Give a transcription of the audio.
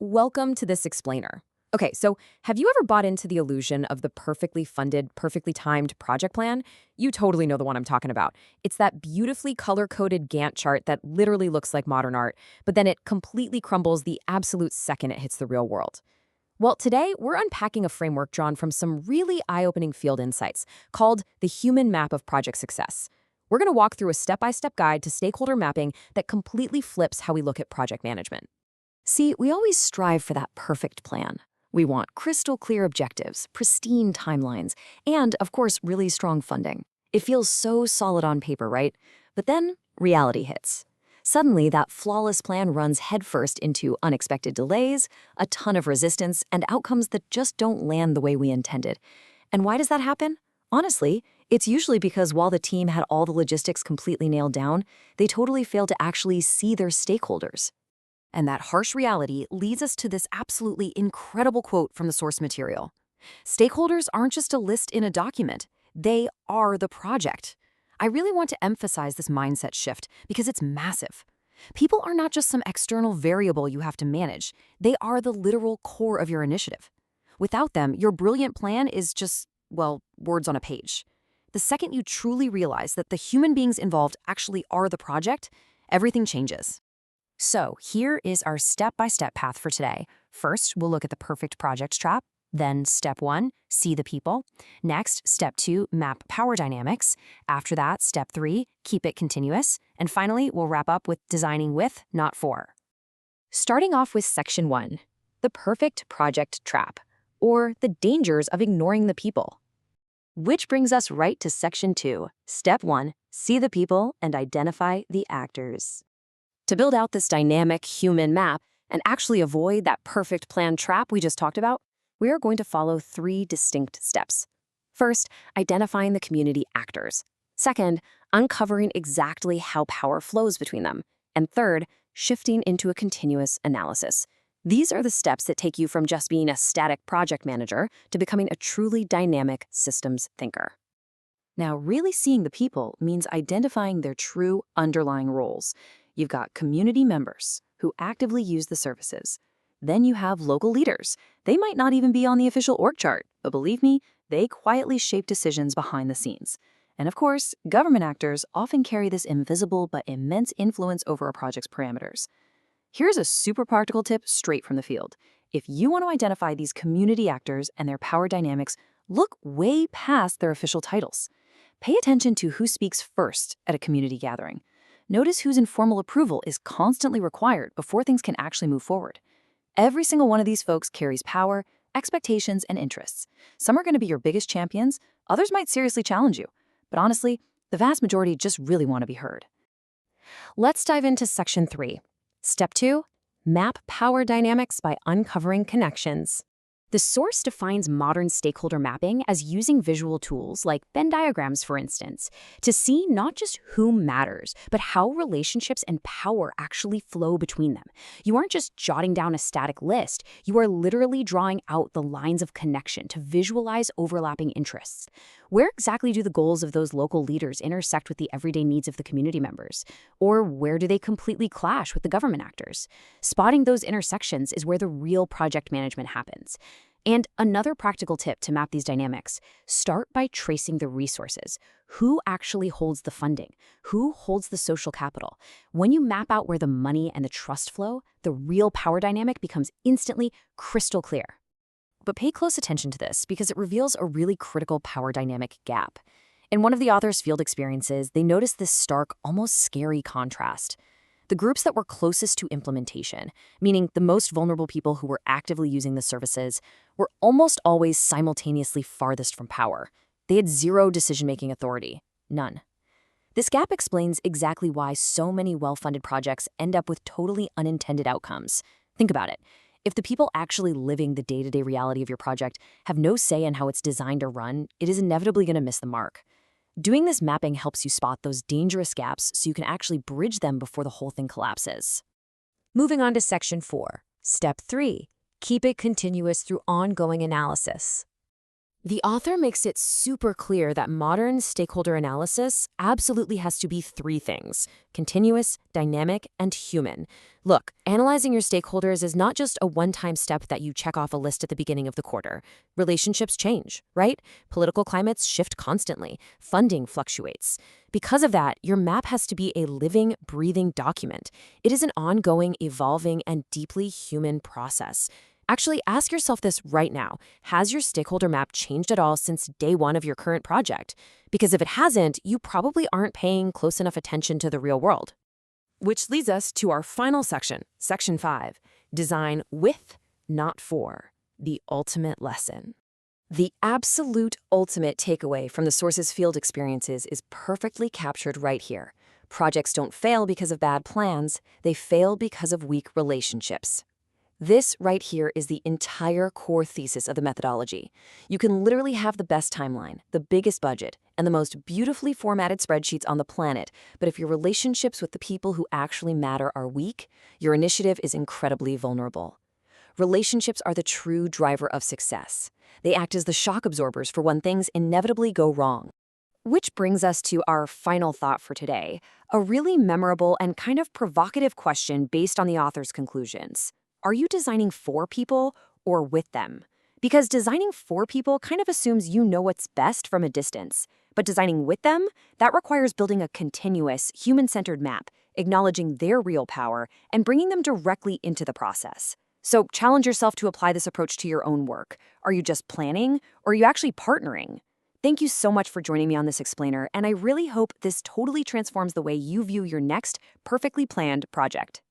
welcome to this explainer. Okay, so have you ever bought into the illusion of the perfectly funded, perfectly timed project plan? You totally know the one I'm talking about. It's that beautifully color-coded Gantt chart that literally looks like modern art, but then it completely crumbles the absolute second it hits the real world. Well, today we're unpacking a framework drawn from some really eye-opening field insights called the Human Map of Project Success. We're going to walk through a step-by-step guide to stakeholder mapping that completely flips how we look at project management. See, we always strive for that perfect plan. We want crystal clear objectives, pristine timelines, and, of course, really strong funding. It feels so solid on paper, right? But then reality hits. Suddenly, that flawless plan runs headfirst into unexpected delays, a ton of resistance, and outcomes that just don't land the way we intended. And why does that happen? Honestly, it's usually because while the team had all the logistics completely nailed down, they totally failed to actually see their stakeholders. And that harsh reality leads us to this absolutely incredible quote from the source material. Stakeholders aren't just a list in a document. They are the project. I really want to emphasize this mindset shift because it's massive. People are not just some external variable you have to manage. They are the literal core of your initiative. Without them, your brilliant plan is just, well, words on a page. The second you truly realize that the human beings involved actually are the project, everything changes. So here is our step-by-step path for today. First, we'll look at the perfect project trap. Then step 1, see the people. Next, step 2, map power dynamics. After that, step 3, keep it continuous. And finally, we'll wrap up with designing with, not for. Starting off with section 1, the perfect project trap, or the dangers of ignoring the people. Which brings us right to section 2, step 1, see the people and identify the actors. To build out this dynamic human map and actually avoid that perfect plan trap we just talked about, we are going to follow 3 distinct steps. First, identifying the community actors. Second, uncovering exactly how power flows between them. And third, shifting into a continuous analysis. These are the steps that take you from just being a static project manager to becoming a truly dynamic systems thinker. Now, really seeing the people means identifying their true underlying roles. You've got community members who actively use the services. Then you have local leaders. They might not even be on the official org chart, but believe me, they quietly shape decisions behind the scenes. And of course, government actors often carry this invisible but immense influence over a project's parameters. Here's a super practical tip straight from the field. If you want to identify these community actors and their power dynamics, look way past their official titles. Pay attention to who speaks first at a community gathering. Notice whose informal approval is constantly required before things can actually move forward. Every single one of these folks carries power, expectations, and interests. Some are going to be your biggest champions, others might seriously challenge you. But honestly, the vast majority just really want to be heard. Let's dive into section 3. Step 2, map power dynamics by uncovering connections. The source defines modern stakeholder mapping as using visual tools like Venn diagrams, for instance, to see not just who matters, but how relationships and power actually flow between them. You aren't just jotting down a static list, you are literally drawing out the lines of connection to visualize overlapping interests. Where exactly do the goals of those local leaders intersect with the everyday needs of the community members? Or where do they completely clash with the government actors? Spotting those intersections is where the real project management happens. And another practical tip to map these dynamics, start by tracing the resources. Who actually holds the funding? Who holds the social capital? When you map out where the money and the trust flow, the real power dynamic becomes instantly crystal clear. But pay close attention to this because it reveals a really critical power dynamic gap. In one of the author's field experiences, they noticed this stark, almost scary contrast. The groups that were closest to implementation, meaning the most vulnerable people who were actively using the services, were almost always simultaneously farthest from power. They had zero decision-making authority. None. This gap explains exactly why so many well-funded projects end up with totally unintended outcomes. Think about it. If the people actually living the day-to-day reality of your project have no say in how it's designed or run, it is inevitably going to miss the mark. Doing this mapping helps you spot those dangerous gaps so you can actually bridge them before the whole thing collapses. Moving on to section 4, step 3, keep it continuous through ongoing analysis. The author makes it super clear that modern stakeholder analysis absolutely has to be three things: continuous, dynamic, and human. Look, analyzing your stakeholders is not just a one-time step that you check off a list at the beginning of the quarter. Relationships change, right? Political climates shift constantly. Funding fluctuates. Because of that, your map has to be a living, breathing document. It is an ongoing, evolving, and deeply human process. Actually, ask yourself this right now. Has your stakeholder map changed at all since day one of your current project? Because if it hasn't, you probably aren't paying close enough attention to the real world. Which leads us to our final section, Section 5, Design with, not for, the ultimate lesson. The absolute ultimate takeaway from the source's field experiences is perfectly captured right here. Projects don't fail because of bad plans, they fail because of weak relationships. This right here is the entire core thesis of the methodology. You can literally have the best timeline, the biggest budget, and the most beautifully formatted spreadsheets on the planet, but if your relationships with the people who actually matter are weak, your initiative is incredibly vulnerable. Relationships are the true driver of success. They act as the shock absorbers for when things inevitably go wrong. Which brings us to our final thought for today, a really memorable and kind of provocative question based on the author's conclusions. Are you designing for people or with them? Because designing for people kind of assumes you know what's best from a distance. But designing with them, that requires building a continuous, human-centered map, acknowledging their real power, and bringing them directly into the process. So challenge yourself to apply this approach to your own work. Are you just planning, or are you actually partnering? Thank you so much for joining me on this explainer, and I really hope this totally transforms the way you view your next perfectly planned project.